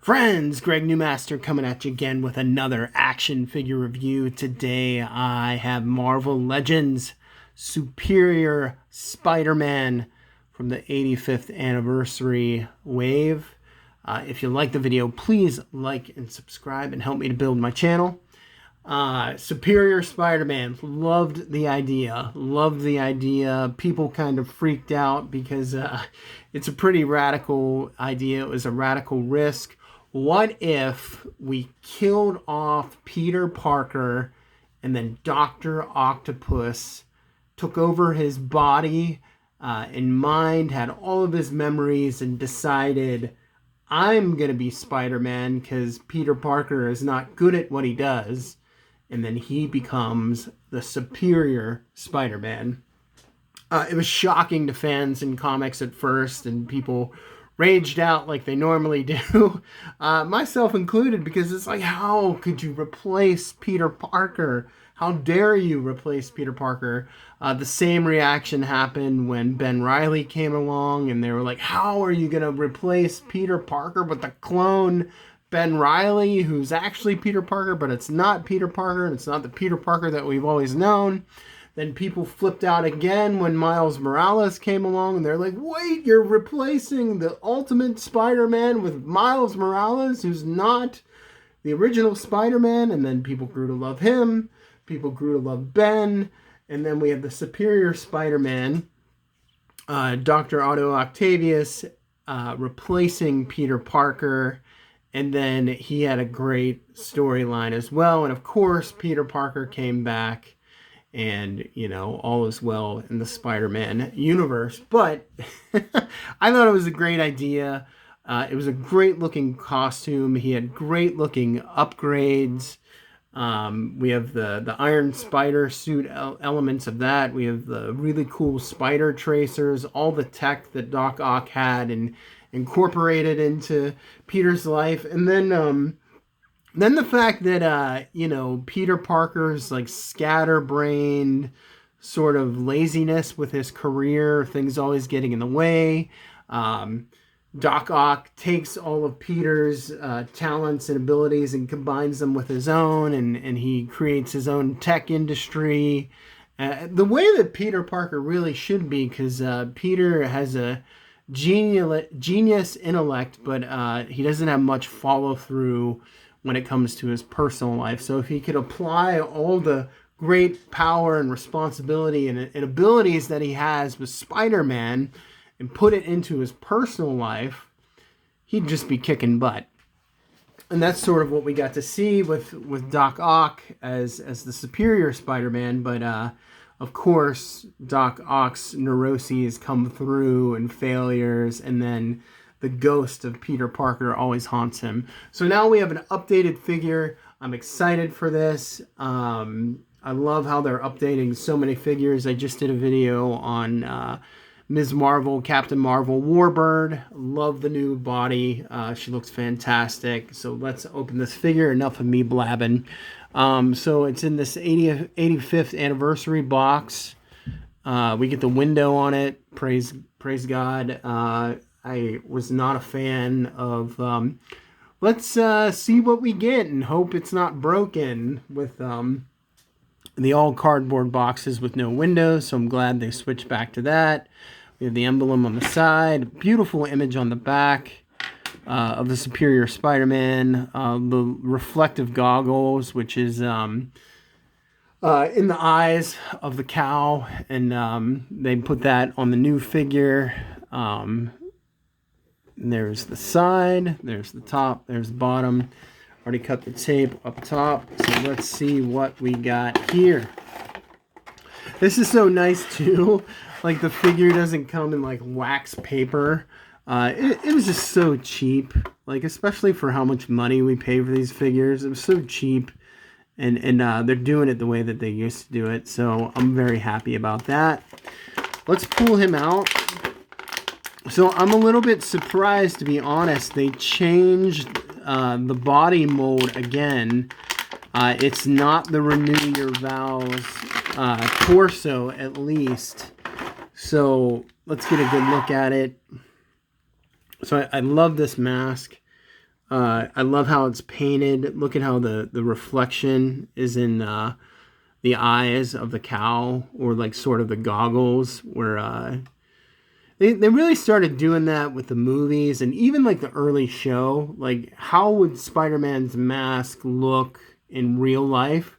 Friends, Greg Newmaster coming at you again with another action figure review. Today I have Marvel Legends Superior Spider-Man from the 85th anniversary wave. If you like the video, please like and subscribe and help me to build my channel. Superior Spider-Man, loved the idea. People kind of freaked out because it's a pretty radical idea. It was a radical risk. What if we killed off Peter Parker and then Dr. Octopus took over his body and mind, had all of his memories, and decided, I'm going to be Spider-Man because Peter Parker is not good at what he does, and then he becomes the superior Spider-Man. It was shocking to fans in comics at first, and people raged out like they normally do, myself included, because it's like, how could you replace Peter Parker? How dare you replace Peter Parker? The same reaction happened when Ben Reilly came along, and they were like, how are you going to replace Peter Parker with the clone Ben Reilly, who's actually Peter Parker, but it's not Peter Parker, and it's not the Peter Parker that we've always known. Then people flipped out again when Miles Morales came along, and they're like, wait, you're replacing the Ultimate Spider-Man with Miles Morales, who's not the original Spider-Man. And then people grew to love him. People grew to love Ben. And then we have the Superior Spider-Man, Dr. Otto Octavius, replacing Peter Parker. And then he had a great storyline as well. And of course, Peter Parker came back. And, you know, all is well in the Spider-Man universe. But I thought it was a great idea. It was a great-looking costume. He had great-looking upgrades. We have the Iron Spider suit elements of that. We have the really cool spider tracers, all the tech that Doc Ock had and incorporated into Peter's life. And then the fact that, Peter Parker's like scatterbrained sort of laziness with his career, things always getting in the way. Doc Ock takes all of Peter's talents and abilities and combines them with his own, and he creates his own tech industry. The way that Peter Parker really should be, because Peter has a genius intellect, but he doesn't have much follow-through when it comes to his personal life. So if he could apply all the great power and responsibility and abilities that he has with Spider-Man and put it into his personal life, he'd just be kicking butt. And that's sort of what we got to see with Doc Ock as the superior Spider-Man. But of course, Doc Ock's neuroses come through and failures, and then the ghost of Peter Parker always haunts him. So now we have an updated figure. I'm excited for this. I love how they're updating so many figures. I just did a video on Ms. Marvel, Captain Marvel, Warbird. Love the new body. She looks fantastic. So let's open this figure. Enough of me blabbing. So it's in this 85th anniversary box. We get the window on it. Praise God. I was not a fan of, let's see what we get and hope it's not broken with the all cardboard boxes with no windows. So I'm glad they switched back to that. We have the emblem on the side. Beautiful image on the back of the Superior Spider-Man. The reflective goggles, which is in the eyes of the cow. And they put that on the new figure. There's the side, there's the top, there's the bottom. Already cut the tape up top, so let's see what we got here. This is so nice too. Like, the figure doesn't come in like wax paper. It was just so cheap, like, especially for how much money we pay for these figures. It was so cheap, and they're doing it the way that they used to do it, so I'm very happy about that. Let's pull him out. So I'm a little bit surprised, to be honest. They changed the body mold again. It's not the Renew Your Vows torso, at least. So let's get a good look at it. So I love this mask. I love how it's painted. Look at how the reflection is in the eyes of the cow, or like sort of the goggles, where they really started doing that with the movies and even like the early show. Like, how would Spider-Man's mask look in real life?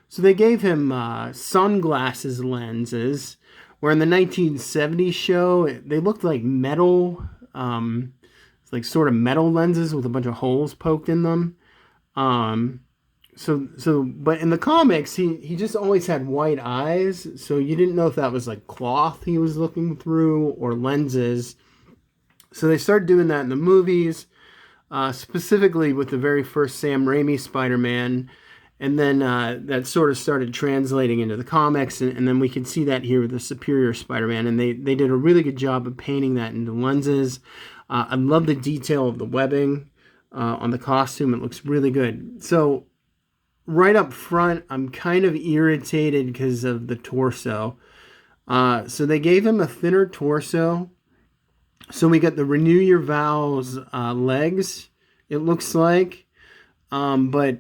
So they gave him sunglasses lenses, where in the 1970s show, they looked like metal, like sort of metal lenses with a bunch of holes poked in them. But in the comics, he just always had white eyes, so you didn't know if that was like cloth he was looking through or lenses. So they started doing that in the movies, specifically with the very first Sam Raimi Spider-Man, and then that sort of started translating into the comics, and then we can see that here with the Superior Spider-Man, and they did a really good job of painting that into lenses. I love the detail of the webbing on the costume. It looks really good. So right up front, I'm kind of irritated because of the torso. So they gave him a thinner torso. So we got the Renew Your Vows legs, it looks like. But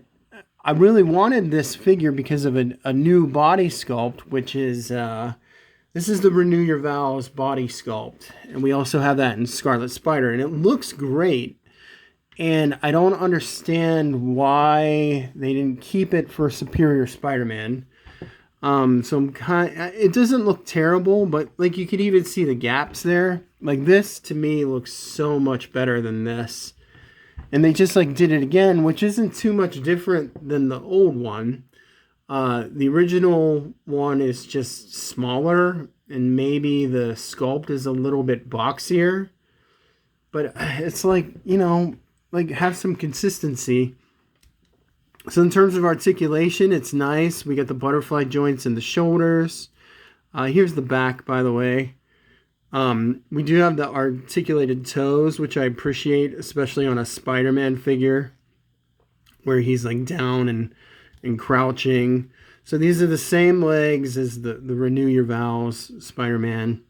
I really wanted this figure because of a new body sculpt, which is... this is the Renew Your Vows body sculpt. And we also have that in Scarlet Spider. And it looks great. And I don't understand why they didn't keep it for Superior Spider-Man. So it doesn't look terrible, but like you could even see the gaps there. Like, this to me looks so much better than this. And they just like did it again, which isn't too much different than the old one. The original one is just smaller, and maybe the sculpt is a little bit boxier. But it's like, like, have some consistency. So in terms of articulation, it's nice. We got the butterfly joints in the shoulders. Here's the back, by the way. We do have the articulated toes, which I appreciate, especially on a Spider-Man figure, where he's like down and crouching. So these are the same legs as the Renew Your Vows Spider-Man,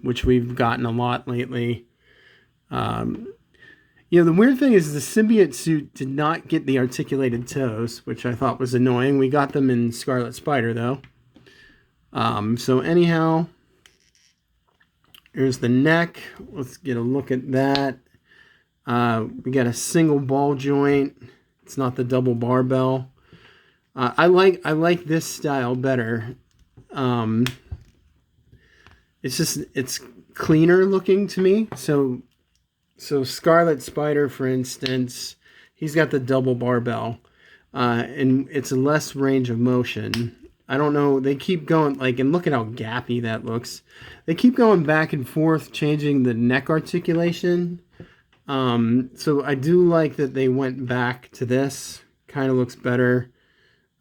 which we've gotten a lot lately. The weird thing is the symbiote suit did not get the articulated toes, which I thought was annoying. We got them in Scarlet Spider, though. So anyhow, here's the neck. Let's get a look at that. We got a single ball joint. It's not the double barbell. I like this style better. It's cleaner looking to me. So Scarlet Spider, for instance, he's got the double barbell, and it's a less range of motion. I don't know. They keep going, like, and look at how gappy that looks. They keep going back and forth, changing the neck articulation. So I do like that they went back to this. Kind of looks better.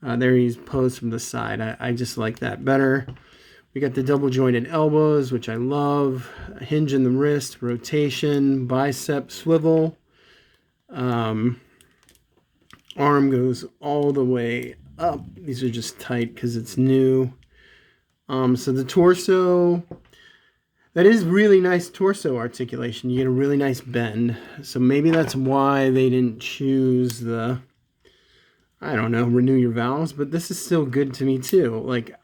There he's posed from the side. I just like that better. We got the double jointed elbows, which I love. A hinge in the wrist, rotation, bicep swivel. Arm goes all the way up. These are just tight because it's new. So the torso, that is really nice torso articulation. You get a really nice bend. So maybe that's why they didn't choose the, I don't know, Renew Your Vows. But this is still good to me too. Like,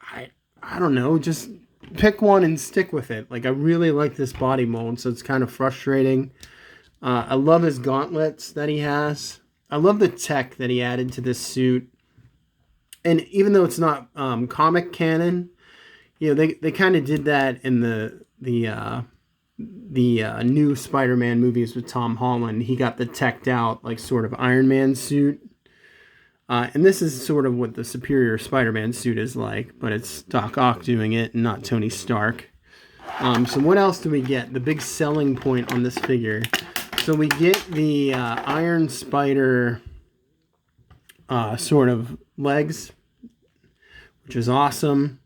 I don't know, just pick one and stick with it. Like, I really like this body mold, so it's kind of frustrating. I love his gauntlets that he has. I love the tech that he added to this suit. And even though it's not comic canon, they kind of did that in the new Spider-Man movies with Tom Holland. He got the teched out, like, sort of Iron Man suit. And this is sort of what the Superior Spider-Man suit is like, but it's Doc Ock doing it and not Tony Stark. So what else do we get? The big selling point on this figure. So we get the Iron Spider sort of legs, which is awesome.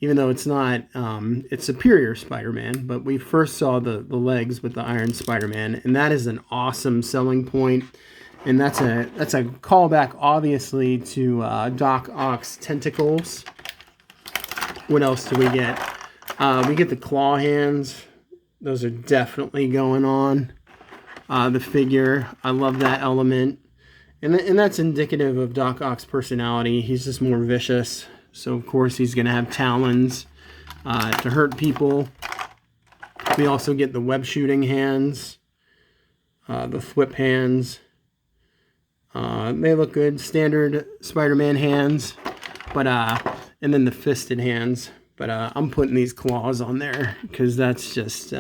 Even though it's not, it's Superior Spider-Man, but we first saw the legs with the Iron Spider-Man, and that is an awesome selling point. And that's a callback, obviously, to Doc Ock's tentacles. What else do we get? We get the claw hands. Those are definitely going on. the figure. I love that element. And that's indicative of Doc Ock's personality. He's just more vicious. So, of course, he's going to have talons to hurt people. We also get the web shooting hands, the flip hands. They look good. Standard Spider-Man hands. But, and then the fisted hands. But I'm putting these claws on there because that's just,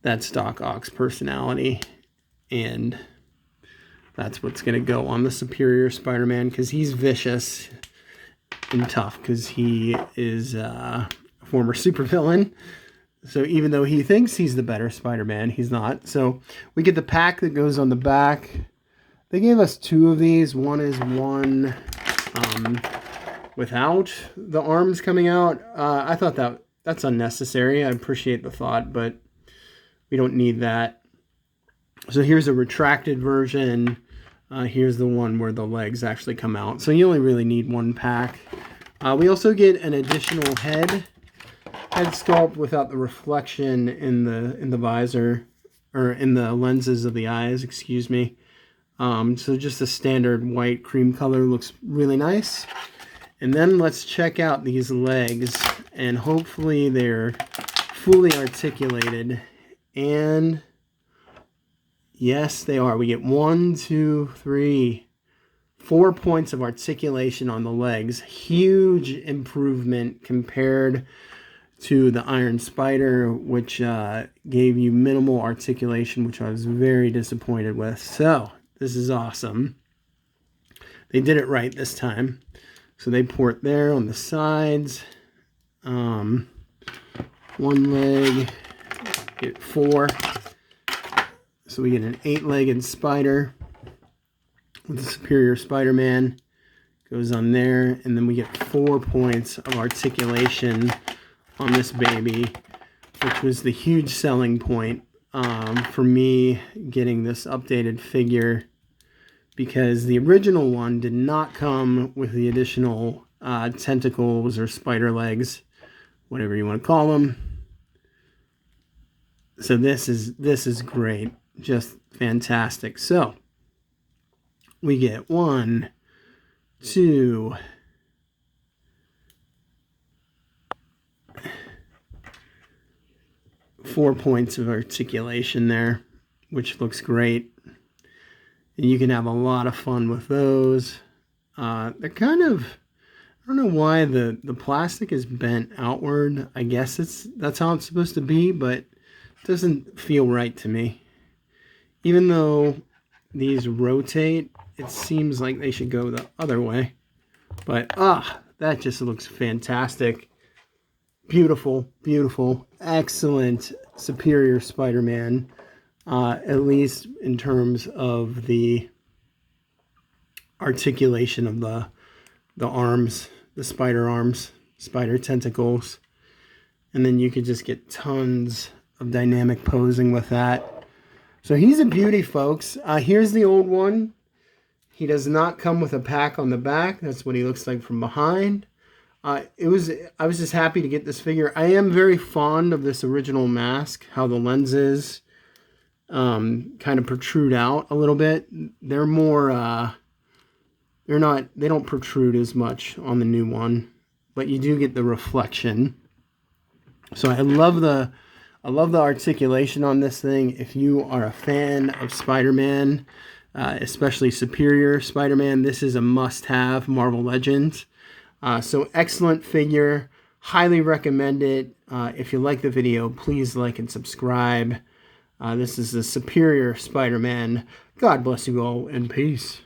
that's Doc Ock's personality. And that's what's going to go on the Superior Spider-Man because he's vicious and tough because he is a former supervillain. So even though he thinks he's the better Spider-Man, he's not. So we get the pack that goes on the back. They gave us 2 of these. One is one without the arms coming out. I thought that's unnecessary. I appreciate the thought, but we don't need that. So here's a retracted version. Here's the one where the legs actually come out. So you only really need 1 pack. We also get an additional head sculpt without the reflection in the visor, or in the lenses of the eyes, excuse me. So just a standard white cream color looks really nice. And then let's check out these legs, and hopefully they're fully articulated. And yes, they are. We get 1, 2, 3, 4 points of articulation on the legs. Huge improvement compared to the Iron Spider, which gave you minimal articulation, which I was very disappointed with. So this is awesome. They did it right this time. So they port there on the sides. 1 leg, get 4. So we get an 8-legged spider with the Superior Spider-Man. Goes on there. And then we get 4 points of articulation on this baby, which was the huge selling point for me getting this updated figure, because the original one did not come with the additional tentacles or spider legs, whatever you want to call them. So this is great. Just fantastic. So we get 1, 2, 4 points of articulation there, which looks great. And you can have a lot of fun with those. They're kind of, I don't know why the plastic is bent outward. I guess that's how it's supposed to be, but it doesn't feel right to me. Even though these rotate, it seems like they should go the other way. But that just looks fantastic. Beautiful, beautiful, excellent Superior Spider-Man. At least in terms of the articulation of the arms, the spider arms, spider tentacles. And then you could just get tons of dynamic posing with that. So he's a beauty, folks. Here's the old one. He does not come with a pack on the back. That's what he looks like from behind. I was just happy to get this figure. I am very fond of this original mask, how the lenses kind of protrude out a little bit. They're more, they don't protrude as much on the new one, but you do get the reflection. So I love the articulation on this thing. If you are a fan of Spider-Man, especially Superior Spider-Man, this is a must-have Marvel Legends. So excellent figure. Highly recommend it. If you like the video, please like and subscribe. This is the Superior Spider-Man. God bless you all, and peace.